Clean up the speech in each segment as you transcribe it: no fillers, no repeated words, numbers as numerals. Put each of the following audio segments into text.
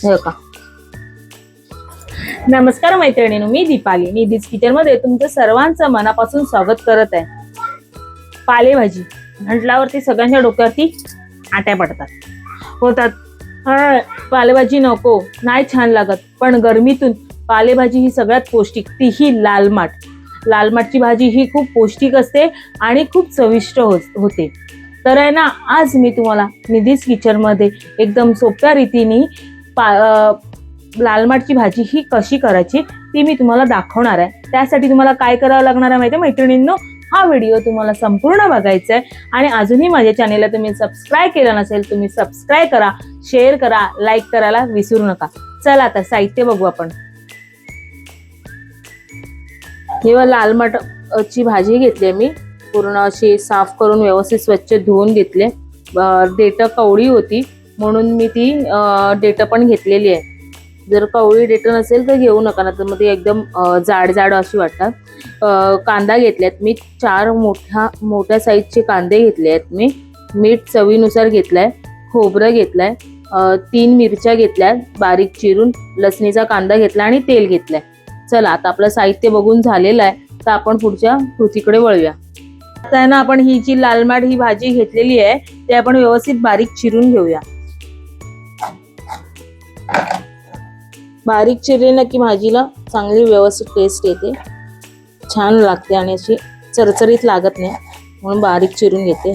हे का. नमस्कार मैत्रिणींनो, मी दीपाली. निधीच किचन मध्ये तुमचं सर्वांचं मनापासून स्वागत करत आहे. पालेभाजी म्हटल्यावरती सगळ्यांच्या डोक्यावरती आट्या पडतात होतात. पालेभाजी नको, नाही छान लागत, पण गरमीतून पालेभाजी ही सगळ्यात पौष्टिक, तीही लाल माठ. लाल माठची भाजी ही खूप पौष्टिक असते आणि खूप चविष्ट होते. तर आहे ना, आज मी तुम्हाला निधीच किचन मध्ये एकदम सोप्या रीतीने लाल माठची भाजी ही कशी करायची ती मी तुम्हाला दाखवणार आहे. त्यासाठी तुम्हाला काय करावं लागणार आहे माहिती आहे मैत्रिणींनो, हा व्हिडिओ तुम्हाला संपूर्ण बघायचा आहे. आणि अजूनही माझ्या चॅनेलला तुम्ही सबस्क्राईब केलं नसेल, तुम्ही सबस्क्राईब करा, शेअर करा, लाईक करायला विसरू नका. चला आता साहित्य बघू आपण. जेव्हा लाल माठची भाजी घेतली मी, पूर्ण अशी साफ करून व्यवस्थित स्वच्छ धुवून घेतले. देठ कवळी होती म्हणून मी ती देठ पण घेतलेली आहे. जर कवळी देठ नसेल तर घेऊ नका, ना तर मग ती एकदम जाड जाड अशी वाटतात. कांदा घेतल्यात मी 4 मोठ्या साईजचे कांदे घेतले आहेत मी. मीठ चवीनुसार घेतलाय. खोबरं घेतलंय. 3 मिरच्या घेतल्यात बारीक चिरून. लसणीचा कांदा घेतला आणि तेल घेतलंय. चला आता आपलं साहित्य बघून झालेलं आहे, तर आपण पुढच्या कृतीकडे वळूया. आता आहे ना, आपण ही जी लाल माठ ही भाजी घेतलेली आहे ते आपण व्यवस्थित बारीक चिरून घेऊया. बारीक चिरली की भाजीला चांगली व्यवस्थित टेस्ट येते, छान लागते आणि अशी चरचरीत लागत नाही, म्हणून बारीक चिरून घेते.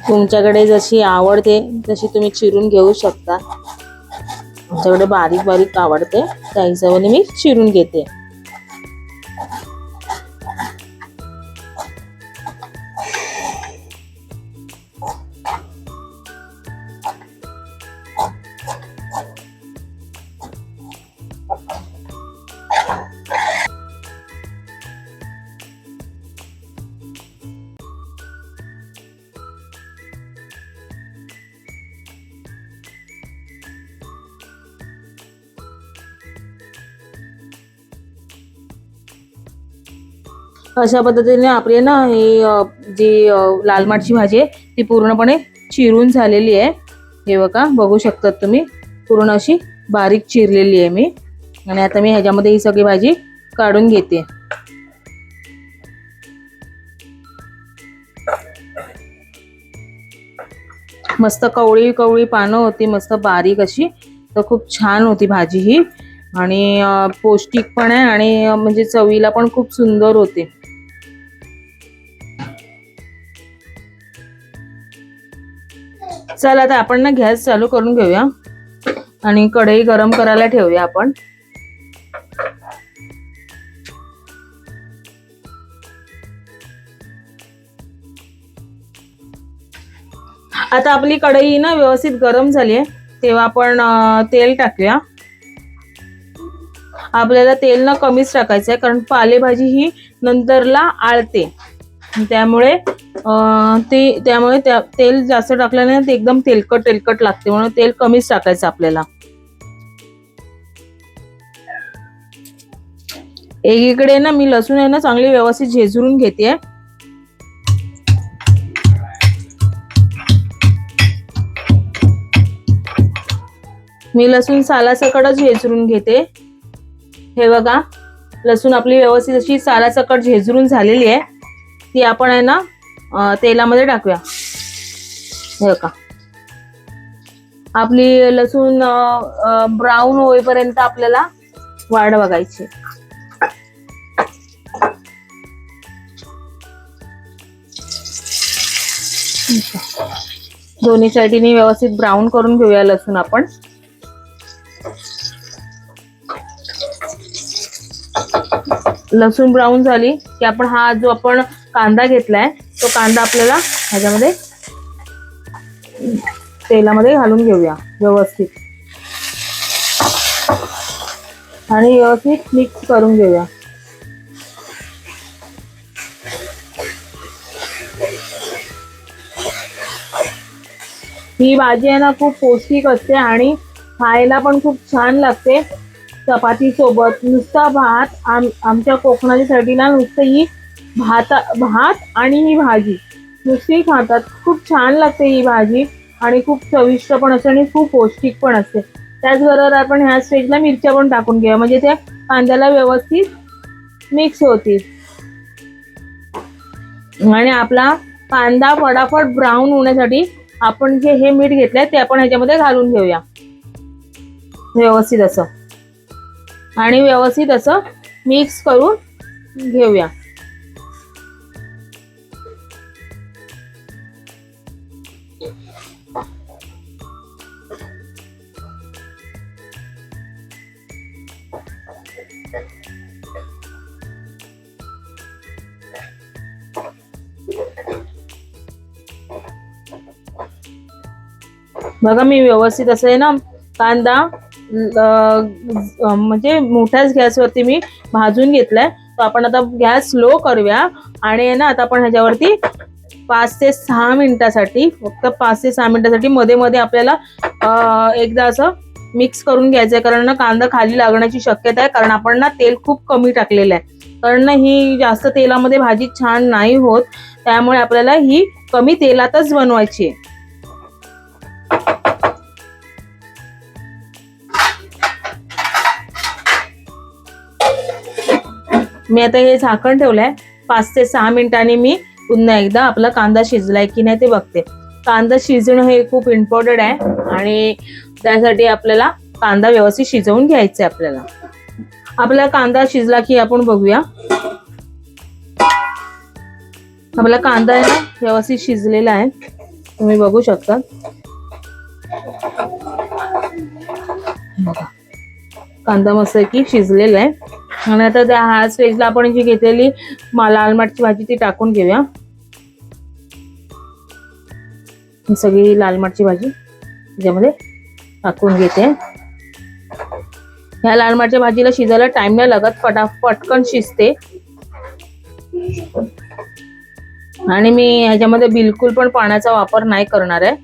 तुमच्याकडे जशी आवडते तशी तुम्ही चिरून घेऊ शकता. आमच्याकडे बारीक बारीक आवडते, त्या हिशोबाने मी चिरून घेते. अशा पद्धतीने आपली ना ही जी लाल माठची भाजी आहे ती पूर्णपणे चिरून झालेली आहे. हे बघा, बघू शकतात तुम्ही, पूर्ण अशी बारीक चिरलेली आहे मी. आणि आता मी ह्याच्यामध्ये ही सगळी भाजी काढून घेते. मस्त कवळी कवळी पानं होती, मस्त बारीक अशी. तर खूप छान होती भाजी ही, आणि पौष्टिक पण आहे आणि म्हणजे चवीला पण खूप सुंदर होते. चला आता आपण ना गॅस चालू करून घेऊया आणि कढई गरम करायला ठेवूया आपण. आता आपली कढई ना व्यवस्थित गरम झाली आहे, तेव्हा आपण तेल टाकूया. आपल्याला तेल ना कमीच टाकायचं आहे, कारण पालेभाजी ही नंतरला आळते. त्यामुळे तेल जास्त टाकल्याने ते एकदम तेलकट लागते, म्हणून तेल कमीच टाकायचं आपल्याला. एकीकडे ना मी लसूण आहे ना चांगली व्यवस्थित झेचून घेते. मी लसूण सालासकट झेचून घेते. हे बघा, लसूण आपली व्यवस्थित अशी सालासकट झेचून झालेली आहे. ती आपण आहे ना तेलामध्ये टाकूया. हे बघा, आपली लसूण ब्राऊन होईपर्यंत आपल्याला वाट बघायची. दोन्ही साईडनी व्यवस्थित ब्राऊन करून घेऊया लसूण आपण. लसूण ब्राऊन झाली की आपण हा जो आपण कांदा घेतलाय तो कांदा आपल्याला ह्याच्यामध्ये तेलामध्ये घालून घेऊया व्यवस्थित आणि व्यवस्थित मिक्स करून घेऊया. ही भाजी आहे ना खूप पौष्टिक असते आणि खायला पण खूप छान लागते. चपाती सोबत, नुसता भात, आमच्या कोकणाच्या साठी ना नुसतं ही भात आणि ही भाजी नुसती खातात. खूप छान लागते ही भाजी आणि खूप चविष्ट पण असते आणि खूप पौष्टिक पण असते. त्याचबरोबर आपण ह्या स्टेजला मिरच्या पण टाकून घेऊया, म्हणजे त्या कांद्याला व्यवस्थित मिक्स होतील. आणि आपला कांदा फटाफट ब्राऊन होण्यासाठी आपण जे हे मीठ घेतलंय ते आपण ह्याच्यामध्ये घालून घेऊया व्यवस्थित असं, आणि व्यवस्थित असं मिक्स करून घेऊया. बघा मी व्यवस्थित असं आहे ना कांदा म्हणजे मोठ्याच गॅसवरती मी भाजून घेतलाय. तर आपण आता गॅस स्लो करूया आणि आहे ना आता आपण ह्याच्यावरती 5 ते 6 मिनिटासाठी, फक्त 5 ते 6 मिनिटासाठी मध्ये मध्ये आपल्याला एकदा असं मिक्स करून घ्यायचंय, कारण ना कांदा खाली लागण्याची शक्यता आहे, कारण आपण ना तेल खूप कमी टाकलेलं आहे. कारण ना ही जास्त तेलामध्ये भाजी छान नाही होत, त्यामुळे आपल्याला ही कमी तेलातच बनवायची आहे. मी आता हे झाकण ठेवलंय. 5 ते 6 मिनिटांनी मी पुन्हा एकदा आपला कांदा शिजलाय की नाही ते बघते. कांदा शिजणं हे खूप इम्पॉर्टंट आहे आणि त्यासाठी आपल्याला कांदा व्यवस्थित शिजवून घ्यायचा आहे. आपला कांदा शिजला की आपण बघूया. आपला कांदा आहे ना व्यवस्थित शिजलेला आहे, तुम्ही बघू शकता. कांदा मस्त की शिजलेला आहे. आणि आता त्या ह्या स्टेजला आपण जी घेतलेली लाल माठची भाजी ती टाकून घेऊया. ही सगळी लाल माठची भाजी त्याच्यामध्ये टाकून घेते. ह्या लाल माठच्या भाजीला शिजायला टाइम नाही लागत, पटकन शिजते. आणि मी ह्याच्यामध्ये बिलकुल पण पाण्याचा वापर नाही करणार आहे.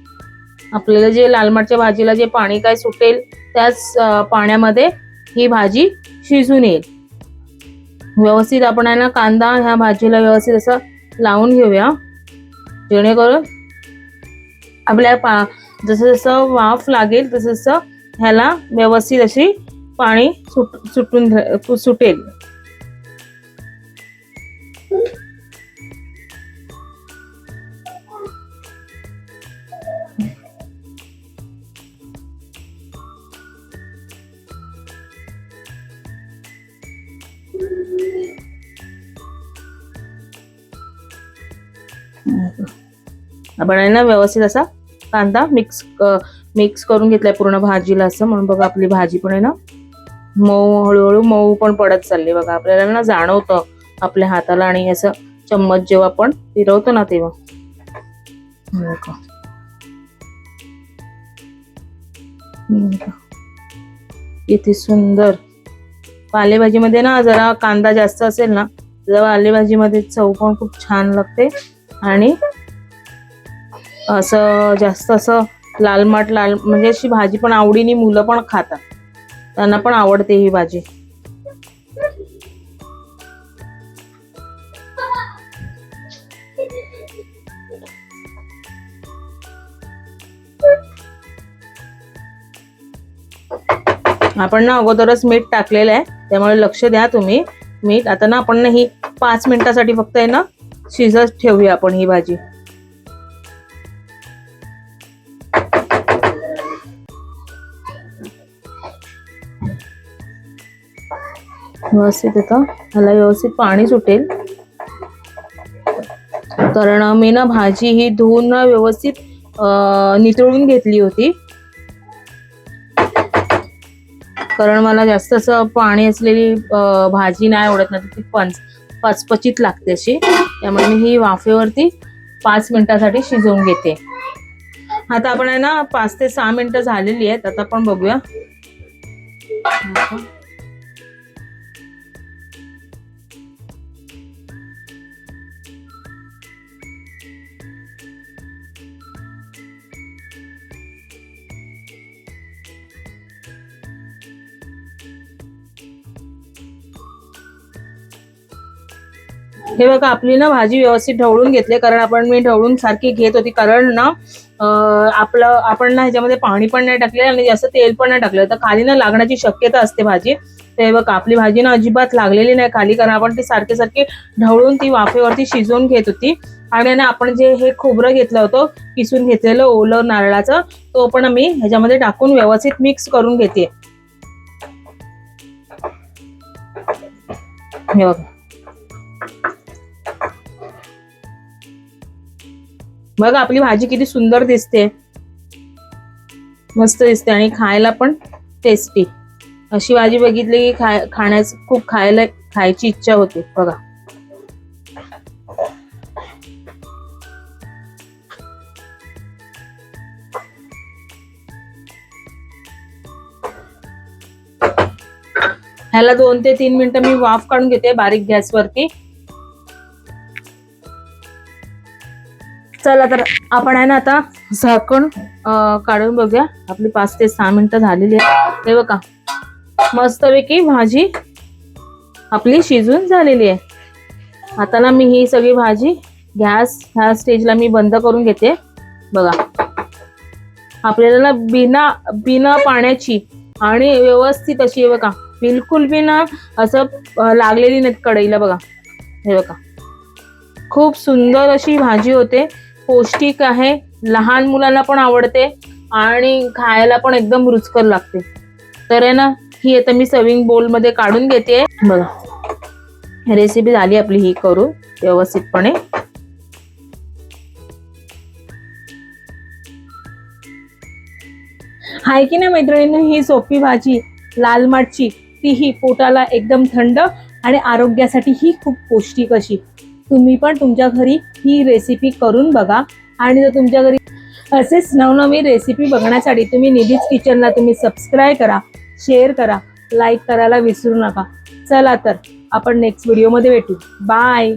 आपल्याला जे लाल माठच्या भाजीला जे पाणी काय सुटेल त्याच पाण्यामध्ये ही भाजी शिजून येईल. व्यवस्थित आपण आहे ना कांदा ह्या भाजीला व्यवस्थित असं लावून घेऊया, जेणेकरून आपल्या जसं जसं वाफ लागेल तसं तसं ह्याला व्यवस्थित अशी पाणी सुटेल. आपण आहे ना व्यवस्थित असा कांदा मिक्स करून घेतलाय पूर्ण भाजीला असं, म्हणून बघा आपली भाजी पण आहे ना मऊ, हळूहळू मऊ पण पडत चालली. बघा आपल्याला ना जाणवतं आपल्या हाताला, आणि असं चम्मच जेव्हा आपण फिरवतो ना तेव्हा. किती सुंदर. पालेभाजीमध्ये ना जरा कांदा जास्त असेल ना तर पालेभाजीमध्ये चव पण खूप छान लागते. आणि असं जास्त असं लाल म्हणजे अशी भाजी पण आवडीने मुलं पण खातात, त्यांना पण आवडते ही भाजी. आपण ना अगोदरच मीठ टाकलेलं आहे, त्यामुळे लक्ष द्या तुम्ही मीठ. आता ना आपण ही 5 मिनिटासाठी फक्त आहे ना शिजत ठेवूया आपण ही भाजी. व्यवस्थित येतं ह्याला व्यवस्थित पाणी सुटेल, कारण मी ना भाजी ही धुवून ना व्यवस्थित नितळून घेतली होती, कारण मला जास्त असं पाणी असलेली भाजी नाही आवडत ना, ती पचपचीत लागते अशी. त्यामुळे मी ही वाफेवरती 5 मिनिटासाठी शिजवून घेते. आता आपण आहे ना 5 ते 6 मिनिटं झालेली आहेत. आता आपण बघूया. हे बघा आपली ना भाजी व्यवस्थित ढवळून घेतली, कारण मी ढवळून सारखी घेत होती, कारण ना आपण ना ह्याच्यामध्ये पाणी पण नाही टाकले आणि जास्त तेल पण नाही टाकलं, तर खाली ना लागण्याची शक्यता असते भाजी. ते बघा आपली भाजी ना अजिबात लागलेली नाही खाली, कारण आपण ती सारखी सारखी ढवळून ती वाफेवरती शिजवून घेत होती. आणि ना आपण जे हे खोबरं घेतलं होतं किसून घेतलेलं ओलं नारळाचं, तो पण मी ह्याच्यामध्ये टाकून व्यवस्थित मिक्स करून घेते. हे बघा बघा आपली भाजी किती सुंदर दिसते, मस्त दिसते आणि खायला पण टेस्टी. अशी भाजी बघितली की खूप खायची इच्छा होते बघा. ह्याला 2 ते 3 मिनिटं मी वाफ काढून घेते बारीक गॅसवरती. चला तर आपण आहे ना आता झाकण काढून बघूया. आपली 5 ते 6 मिनिटं झालेली आहे. हे बघा मस्तपैकी भाजी आपली शिजून झालेली आहे. आता ना मी ही सगळी भाजी गॅस ह्या स्टेजला मी बंद करून घेते. बघा आपल्याला ना बिना पाण्याची आणि व्यवस्थित अशी बघा बिलकुल बी ना असं लागलेली नाहीत कढईला. बघा हे बघा खूप सुंदर अशी भाजी होते, पौष्टिक आहे, लहान मुलांना पण आवडते आणि खायला पण एकदम रुचकर लागते. तर आहे ना ही आता मी सर्विंग बोल मध्ये काढून घेते. बघा रेसिपी झाली आपली ही करून व्यवस्थितपणे. हाय की नाही मैत्रिणींनो, ही सोपी भाजी लाल माठची, तीही पोटाला एकदम थंड आणि आरोग्यासाठी ही खूप पौष्टिक अशी. तुम्ही पण तुमच्या घरी ही रेसिपी करून बघा. आणि जर तुमच्या घरी असेच नवनवीन रेसिपी बघण्यासाठी तुम्ही निधीच किचनला तुम्ही सबस्क्राईब करा, शेअर करा, लाईक करायला विसरू नका. चला तर आपण नेक्स्ट व्हिडिओमध्ये भेटू. बाय.